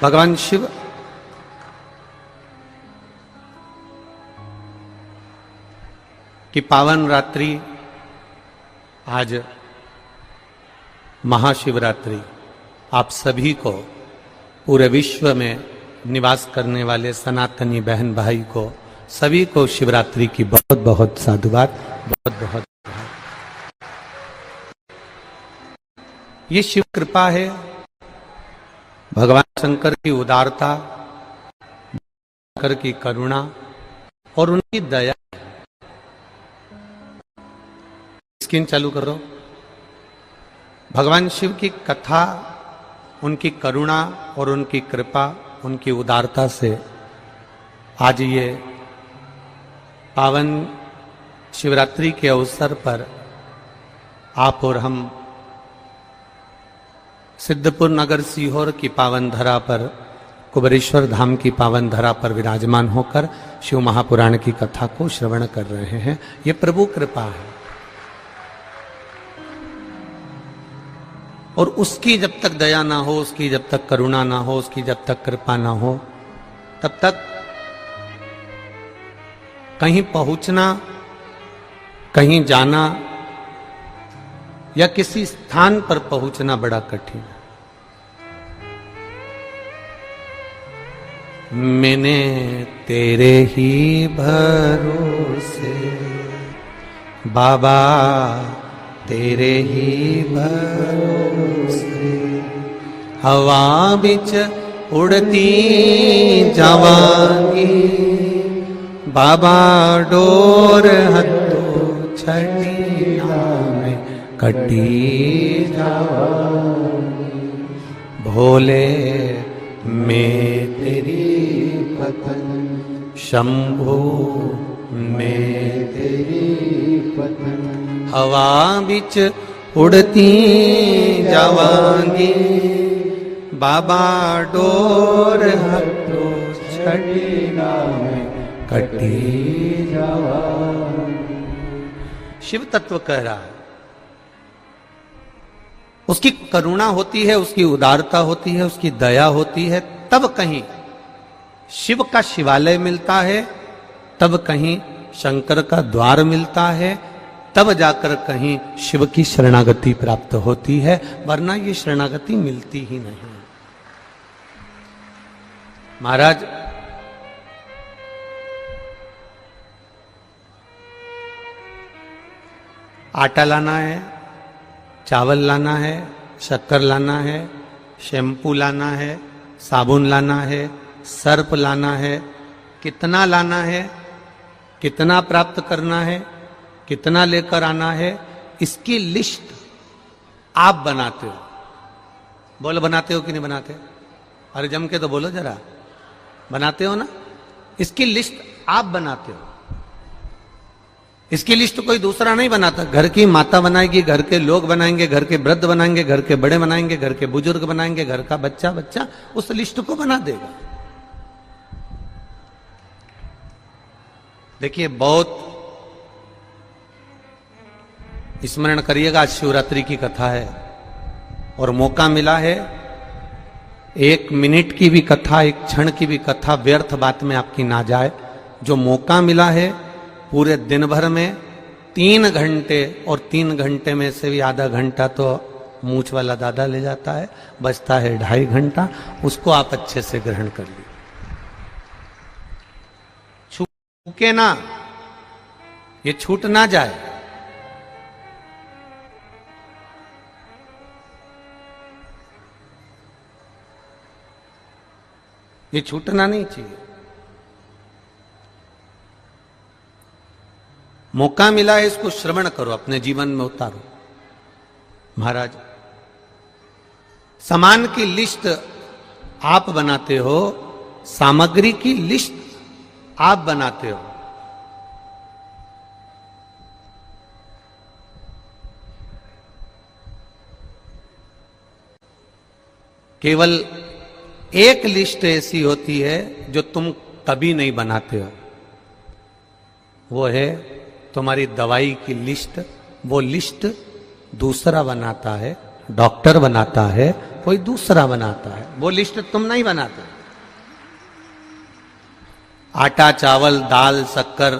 भगवान शिव की पावन रात्रि आज महाशिवरात्रि आप सभी को, पूरे विश्व में निवास करने वाले सनातनी बहन भाई को, सभी को शिवरात्रि की बहुत बहुत साधुवाद, बहुत बहुत। ये शिव कृपा है, भगवान शंकर की उदारता, शंकर की करुणा और उनकी दया। स्क्रीन चालू करो। भगवान शिव की कथा, उनकी करुणा और उनकी कृपा, उनकी उदारता से आज ये पावन शिवरात्रि के अवसर पर आप और हम सिद्धपुर नगर सीहोर की पावन धरा पर, कुबेरेश्वर धाम की पावन धरा पर विराजमान होकर शिव महापुराण की कथा को श्रवण कर रहे हैं। ये प्रभु कृपा है और उसकी जब तक दया ना हो, उसकी जब तक करुणा ना हो, उसकी जब तक कृपा ना हो, तब तक कहीं पहुंचना, कहीं जाना या किसी स्थान पर पहुंचना बड़ा कठिन है। मैंने तेरे ही भरोसे बाबा, तेरे ही भरोसे हवा बिच उड़ती जावांगी, बाबा डोर हथो छठी में कटी जावांगी, भोले मैं तेरी पतन, शंभो मैं तेरी पतन, हवा बिच उड़ती जावांगी, बाबा डोर हथो छठी में कटी जावांगी। शिव तत्व कह रहा है, उसकी करुणा होती है, उसकी उदारता होती है, उसकी दया होती है, तब कहीं शिव का शिवालय मिलता है, तब कहीं शंकर का द्वार मिलता है, तब जाकर कहीं शिव की शरणागति प्राप्त होती है, वरना ये शरणागति मिलती ही नहीं। महाराज आटा लाना है, चावल लाना है, शक्कर लाना है, शैम्पू लाना है, साबुन लाना है, सर्प लाना है, कितना लाना है, कितना प्राप्त करना है, कितना लेकर आना है, इसकी लिस्ट आप बनाते हो। बोलो बनाते हो कि नहीं बनाते? अरे जम के तो बोलो जरा, बनाते हो ना? इसकी लिस्ट आप बनाते हो। इसकी लिस्ट कोई दूसरा नहीं बनाता। घर की माता बनाएगी, घर के लोग बनाएंगे, घर के वृद्ध बनाएंगे, घर के बड़े बनाएंगे, घर के बुजुर्ग बनाएंगे, घर का बच्चा बच्चा उस लिस्ट को बना देगा। देखिए, बहुत स्मरण करिएगा, आज शिवरात्रि की कथा है और मौका मिला है, एक मिनट की भी कथा, एक क्षण की भी कथा व्यर्थ बात में आपकी ना जाए। जो मौका मिला है, पूरे दिन भर में 3 घंटे, और 3 घंटे में से भी आधा घंटा तो मूछ वाला दादा ले जाता है, बचता है 2.5 घंटा, उसको आप अच्छे से ग्रहण कर लीजिए। छूके ना, ये छूट ना जाए। ये छूटना नहीं चाहिए। मौका मिला है, इसको श्रवण करो, अपने जीवन में उतारो। महाराज, सामान की लिस्ट आप बनाते हो, सामग्री की लिस्ट आप बनाते हो। केवल एक लिस्ट ऐसी होती है जो तुम कभी नहीं बनाते हो, वो है तुम्हारी दवाई की लिस्ट। वो लिस्ट दूसरा बनाता है, डॉक्टर बनाता है, कोई दूसरा बनाता है। वो लिस्ट तुम नहीं बनाते। आटा, चावल, दाल, शक्कर,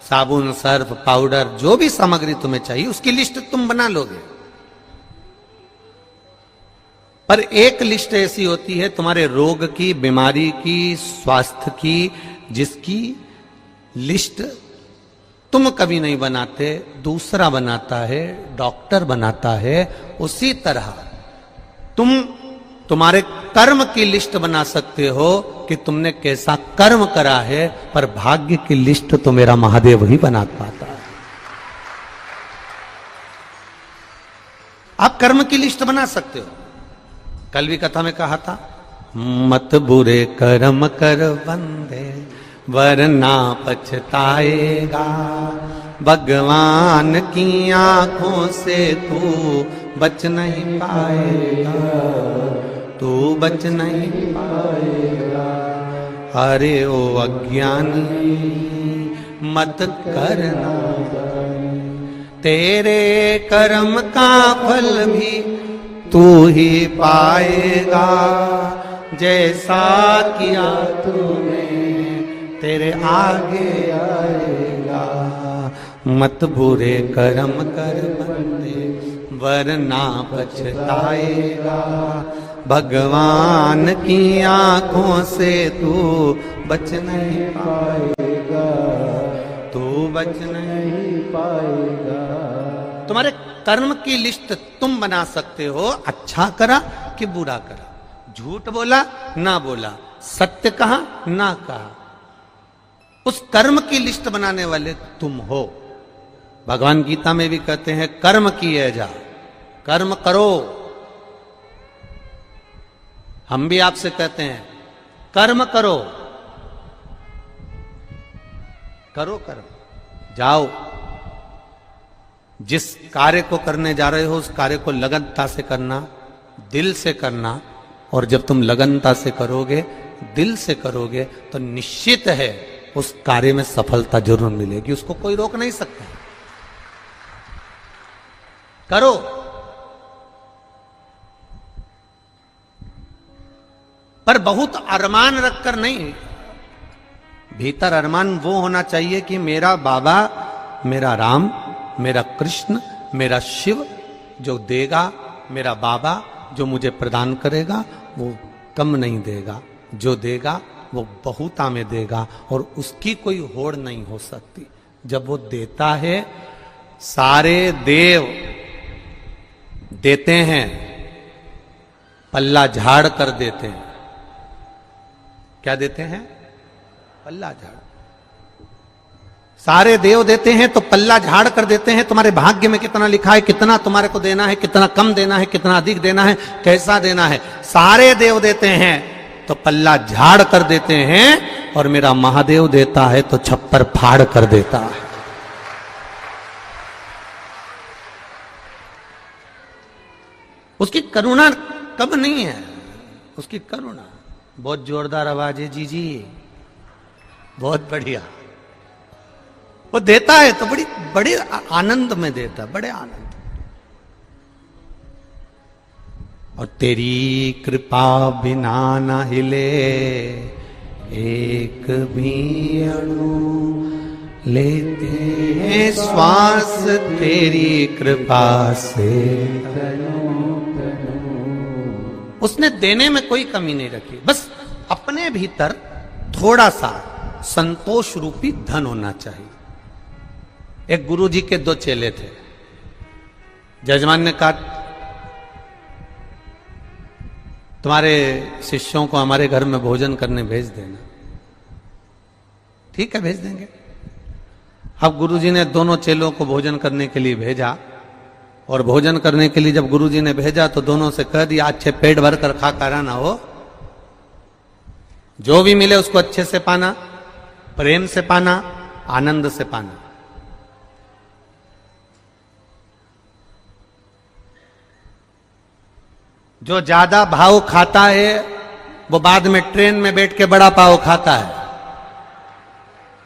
साबुन, सर्फ, पाउडर, जो भी सामग्री तुम्हें चाहिए उसकी लिस्ट तुम बना लोगे। पर एक लिस्ट ऐसी होती है तुम्हारे रोग की, बीमारी की, स्वास्थ्य की, जिसकी लिस्ट तुम कभी नहीं बनाते, दूसरा बनाता है, डॉक्टर बनाता है। उसी तरह तुम तुम्हारे कर्म की लिस्ट बना सकते हो कि तुमने कैसा कर्म करा है, पर भाग्य की लिस्ट तो मेरा महादेव ही बना पाता है। आप कर्म की लिस्ट बना सकते हो। कल भी कथा में कहा था, मत बुरे कर्म कर बंदे वरना पछताएगा, भगवान की आंखों से तू बच नहीं पाएगा, तू बच नहीं पाएगा। अरे ओ अज्ञानी मत करना, तेरे कर्म का फल भी तू ही पाएगा, जैसा किया तूने तेरे आगे आएगा। मत बुरे कर्म कर बंदे वरना पछताएगा, भगवान की आंखों से तू बच नहीं पाएगा, तू बच नहीं पाएगा। तुम्हारे कर्म की लिस्ट तुम बना सकते हो, अच्छा करा कि बुरा करा, झूठ बोला ना बोला, सत्य कहा ना कहा, उस कर्म की लिस्ट बनाने वाले तुम हो। भगवान गीता में भी कहते हैं कर्म किए जा, कर्म करो। हम भी आपसे कहते हैं कर्म करो, करो कर्म, जाओ जिस कार्य को करने जा रहे हो उस कार्य को लगनता से करना, दिल से करना। और जब तुम लगनता से करोगे, दिल से करोगे, तो निश्चित है उस कार्य में सफलता जरूर मिलेगी, उसको कोई रोक नहीं सकता। करो। पर बहुत अरमान रखकर नहीं, भीतर अरमान वो होना चाहिए कि मेरा बाबा, मेरा राम, मेरा कृष्ण, मेरा शिव जो देगा, मेरा बाबा जो मुझे प्रदान करेगा वो कम नहीं देगा, जो देगा वो बहुता में देगा और उसकी कोई होड़ नहीं हो सकती। जब वो देता है, सारे देव देते हैं, पल्ला झाड़ कर देते हैं। क्या देते हैं? पल्ला झाड़। सारे देव देते हैं तो पल्ला झाड़ कर देते हैं। तुम्हारे भाग्य में कितना लिखा है, कितना तुम्हारे को देना है, कितना कम देना है, कितना अधिक देना है, कैसा देना है, सारे देव देते हैं तो पल्ला झाड़ कर देते हैं। और मेरा महादेव देता है तो छप्पर फाड़ कर देता है। उसकी करुणा कब नहीं है, उसकी करुणा। बहुत जोरदार आवाज है जी जी, बहुत बढ़िया। वो देता है तो बड़ी बड़े आनंद में देता, बड़े आनंद। और तेरी कृपा बिना न हिले एक भी अणु, लेते हैं श्वास तेरी कृपा से। उसने देने में कोई कमी नहीं रखी, बस अपने भीतर थोड़ा सा संतोष रूपी धन होना चाहिए। एक गुरुजी के दो चेले थे। जजमान ने कहा तुम्हारे शिष्यों को हमारे घर में भोजन करने भेज देना। ठीक है, भेज देंगे। अब गुरुजी ने दोनों चेलों को भोजन करने के लिए भेजा। और भोजन करने के लिए जब गुरुजी ने भेजा तो दोनों से कह दिया अच्छे पेट भर कर खा कर ना हो, जो भी मिले उसको अच्छे से पाना, प्रेम से पाना, आनंद से पाना। जो ज्यादा भाव खाता है वो बाद में ट्रेन में बैठ के बड़ा पाव खाता है।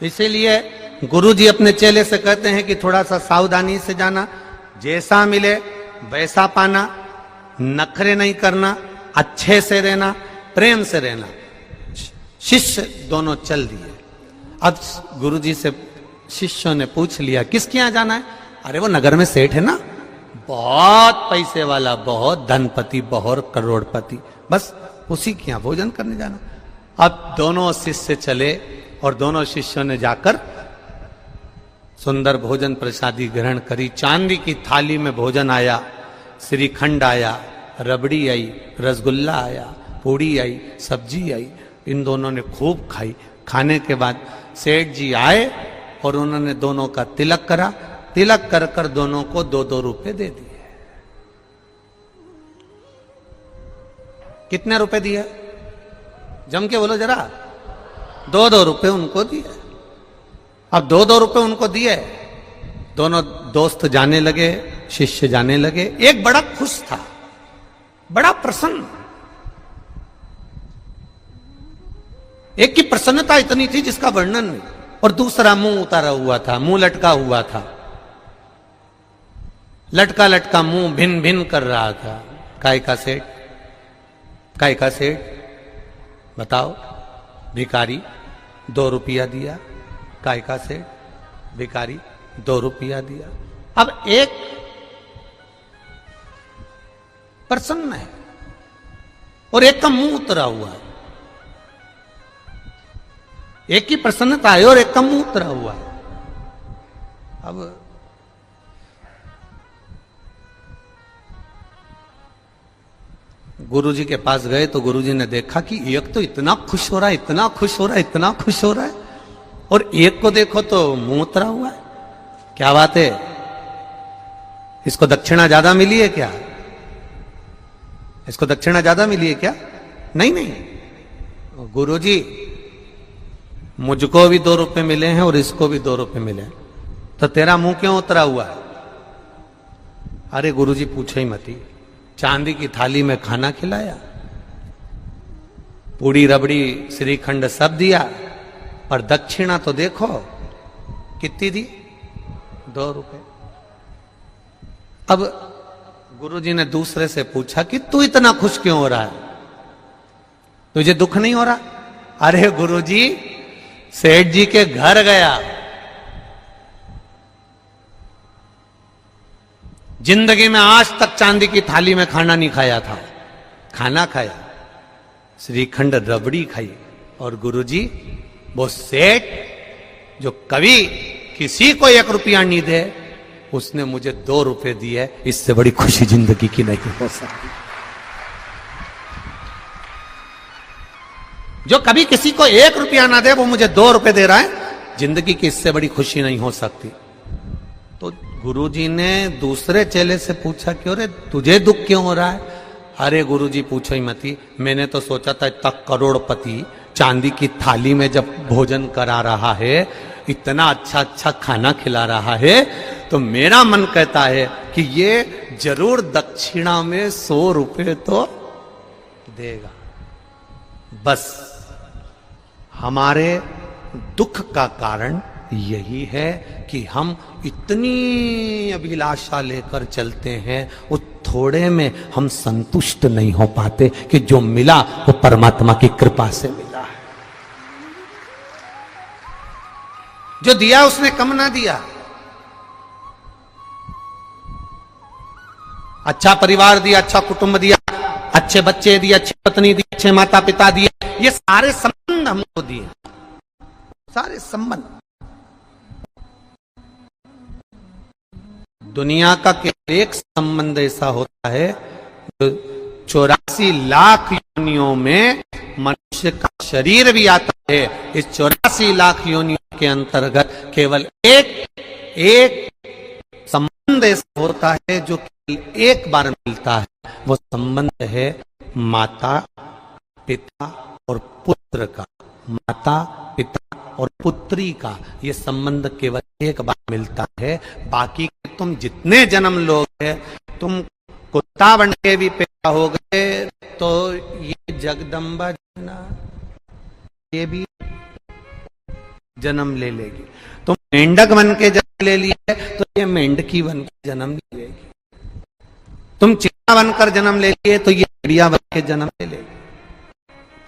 इसीलिए गुरुजी अपने चेले से कहते हैं कि थोड़ा सा सावधानी से जाना, जैसा मिले वैसा पाना, नखरे नहीं करना, अच्छे से रहना। प्रेम से रहना। शिष्य दोनों चल दिए। अब गुरुजी से शिष्यों ने पूछ लिया किसके यहां जाना है? अरे वो नगर में सेठ है ना, बहुत पैसे वाला, बहुत धनपति, बहुत करोड़पति, बस उसी के यहां भोजन करने जाना। अब दोनों शिष्य चले और दोनों शिष्यों ने जाकर सुंदर भोजन प्रसादी ग्रहण करी। चांदी की थाली में भोजन आया, श्रीखंड आया, रबड़ी आई, रसगुल्ला आया, पूड़ी आई, सब्जी आई। इन दोनों ने खूब खाई। खाने के बाद सेठ जी आए और उन्होंने दोनों का तिलक करा। तिलक कर कर दोनों को 2-2 रुपए दे दिए। कितने रुपए दिए? जम के बोलो जरा। 2-2 रुपए उनको दिए। अब 2-2 रुपए उनको दिए। दोनों दोस्त जाने लगे, शिष्य जाने लगे। एक बड़ा खुश था, बड़ा प्रसन्न। एक की प्रसन्नता इतनी थी जिसका वर्णन नहीं, और दूसरा मुंह उतारा हुआ था, मुंह लटका हुआ था, लटका लटका मुंह भिन भिन कर रहा था। काय का सेठ? काय का सेठ? बताओ। भिखारी 2 रुपया दिया। काय का सेठ? भिखारी 2 रुपया दिया। अब एक प्रसन्न है और एक का मुंह उतरा हुआ है। एक की प्रसन्नता है और एक का मुंह उतरा हुआ है। अब गुरुजी के पास गए तो गुरुजी ने देखा कि एक तो इतना खुश हो रहा है, इतना खुश हो रहा है, इतना खुश हो रहा है, और एक को देखो तो मुंह उतरा हुआ है। क्या बात है? इसको दक्षिणा ज्यादा मिली है क्या? इसको दक्षिणा ज्यादा मिली है क्या? नहीं नहीं, गुरुजी मुझको भी 2 रुपए मिले हैं और इसको भी 2 रुपए मिले हैं, तो तेरा मुंह क्यों उतरा हुआ है? अरे गुरुजी पूछो ही मती। चांदी की थाली में खाना खिलाया, पूड़ी रबड़ी श्रीखंड सब दिया, पर दक्षिणा तो देखो कितनी दी? 2 रुपए। अब गुरुजी ने दूसरे से पूछा कि तू इतना खुश क्यों हो रहा है? तुझे दुख नहीं हो रहा? अरे गुरुजी, सेठ जी के घर गया, जिंदगी में आज तक चांदी की थाली में खाना नहीं खाया था। खाना खाया, श्रीखंड रबड़ी खाई, और गुरुजी वो सेठ जो कभी किसी को 1 रुपया नहीं दे, उसने मुझे 2 रुपए दिए। इससे बड़ी खुशी जिंदगी की नहीं हो सकती। जो कभी किसी को 1 रुपया ना दे, वो मुझे 2 रुपए दे रहा है, जिंदगी की इससे बड़ी खुशी नहीं हो सकती। तो गुरुजी ने दूसरे चेले से पूछा कि अरे तुझे दुख क्यों हो रहा है? अरे गुरुजी पूछो ही मती, मैंने तो सोचा था इतना करोड़पति चांदी की थाली में जब भोजन करा रहा है, इतना अच्छा अच्छा खाना खिला रहा है, तो मेरा मन कहता है कि ये जरूर दक्षिणा में 100 रुपए तो देगा। बस हमारे दुख का कारण यही है कि हम इतनी अभिलाषा लेकर चलते हैं, वो थोड़े में हम संतुष्ट नहीं हो पाते कि जो मिला वो परमात्मा की कृपा से मिला है। जो दिया उसने कम ना दिया। अच्छा परिवार दिया, अच्छा कुटुंब दिया, अच्छे बच्चे दिए, अच्छी पत्नी दी, अच्छे माता पिता दिए, ये सारे संबंध हमको दिए, सारे संबंध। दुनिया का केवल एक संबंध ऐसा होता है जो 84 लाख योनियों में मनुष्य का शरीर भी आता है। इस 84 लाख योनियों के अंतर्गत केवल एक संबंध ऐसा होता है जो केवल एक बार मिलता है। वो संबंध है माता पिता और पुत्र का। माता पिता और पुत्री का ये संबंध केवल एक बार मिलता है। बाकी तुम जितने जन्म लोगे, तुम कुत्ता बन के भी पैदा हो गए तो ये जगदम्बा ये भी जन्म ले लेगी। तुम मेंढक बन के जन्म ले लिए तो ये मेंढकी बन के जन्म ले लेगी। तुम चिड़िया बनकर जन्म ले लिए तो ये चिड़िया बन के जन्म ले लेगी।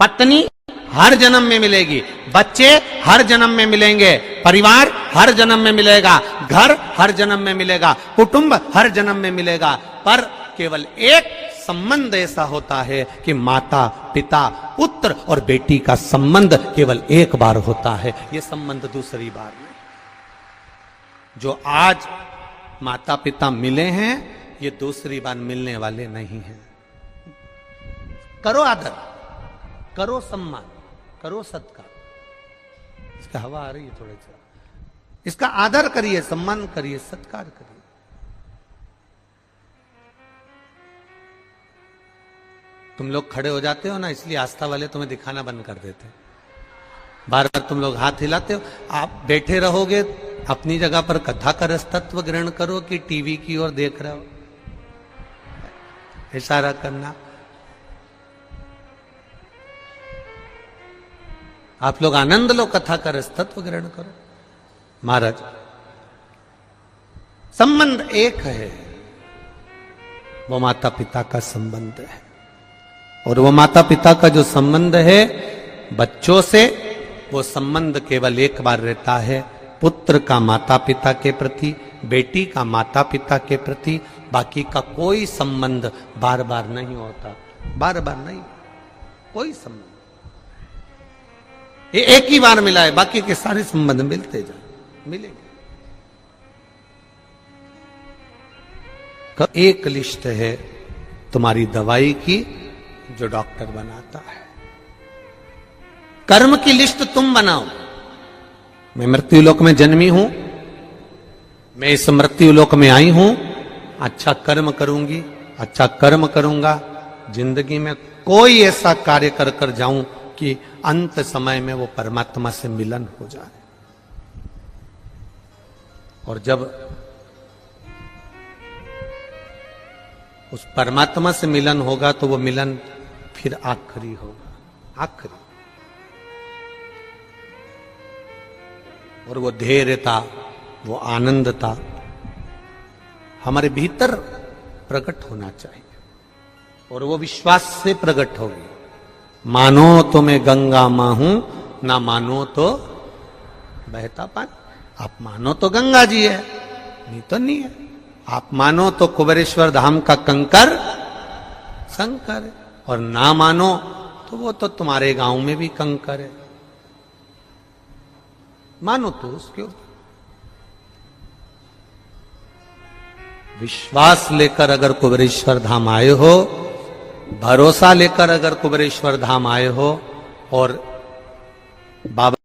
पत्नी हर जन्म में मिलेगी, बच्चे हर जन्म में मिलेंगे, परिवार हर जन्म में मिलेगा, घर हर जन्म में मिलेगा, कुटुंब हर जन्म में मिलेगा, पर केवल एक संबंध ऐसा होता है कि माता पिता पुत्र और बेटी का संबंध केवल एक बार होता है, यह संबंध दूसरी बार नहीं। जो आज माता पिता मिले हैं ये दूसरी बार मिलने वाले नहीं हैं। करो आदर, करो सम्मान, करो सत्कार। इसका हवा आ रही है थोड़े सा, इसका आदर करिए, सम्मान करिए, सत्कार करिए। तुम लोग खड़े हो जाते हो ना, इसलिए आस्था वाले तुम्हें दिखाना बंद कर देते हैं। बार बार तुम लोग हाथ हिलाते हो। आप बैठे रहोगे अपनी जगह पर, कथा का रस तत्व ग्रहण करो कि टीवी की ओर देख रहे हो, इशारा करना। आप लोग आनंद लो, कथा का रस तत्व ग्रहण करो। महाराज, संबंध एक है, वो माता पिता का संबंध है, और वो माता पिता का जो संबंध है बच्चों से, वो संबंध केवल एक बार रहता है। पुत्र का माता पिता के प्रति, बेटी का माता पिता के प्रति, बाकी का कोई संबंध बार बार नहीं होता, बार बार नहीं, कोई संबंध। ये एक ही बार मिला है, बाकी के सारे संबंध मिलते जाए, मिलेंगे। एक लिस्ट है तुम्हारी दवाई की जो डॉक्टर बनाता है। कर्म की लिस्ट तुम बनाओ। मैं मृत्युलोक में जन्मी हूं, मैं इस मृत्युलोक में आई हूं, अच्छा कर्म करूंगी, अच्छा कर्म करूंगा, जिंदगी में कोई ऐसा कार्य कर कर जाऊं कि अंत समय में वो परमात्मा से मिलन हो जाए। और जब उस परमात्मा से मिलन होगा तो वो मिलन फिर आखिरी होगा, आखिरी। और वो धैर्यता, वो आनंदता हमारे भीतर प्रकट होना चाहिए, और वो विश्वास से प्रकट होगी। मानो तो मैं गंगा मां हूं, ना मानो तो बहता पानी। आप मानो तो गंगा जी है, नहीं तो नहीं है। आप मानो तो कुबेरेश्वर धाम का कंकर शंकर है, और ना मानो तो वो तो तुम्हारे गांव में भी कंकर है। मानो तो उसके ऊपर विश्वास लेकर अगर कुबेरेश्वर धाम आए हो, भरोसा लेकर अगर कुबेरेश्वर धाम आए हो, और बाबा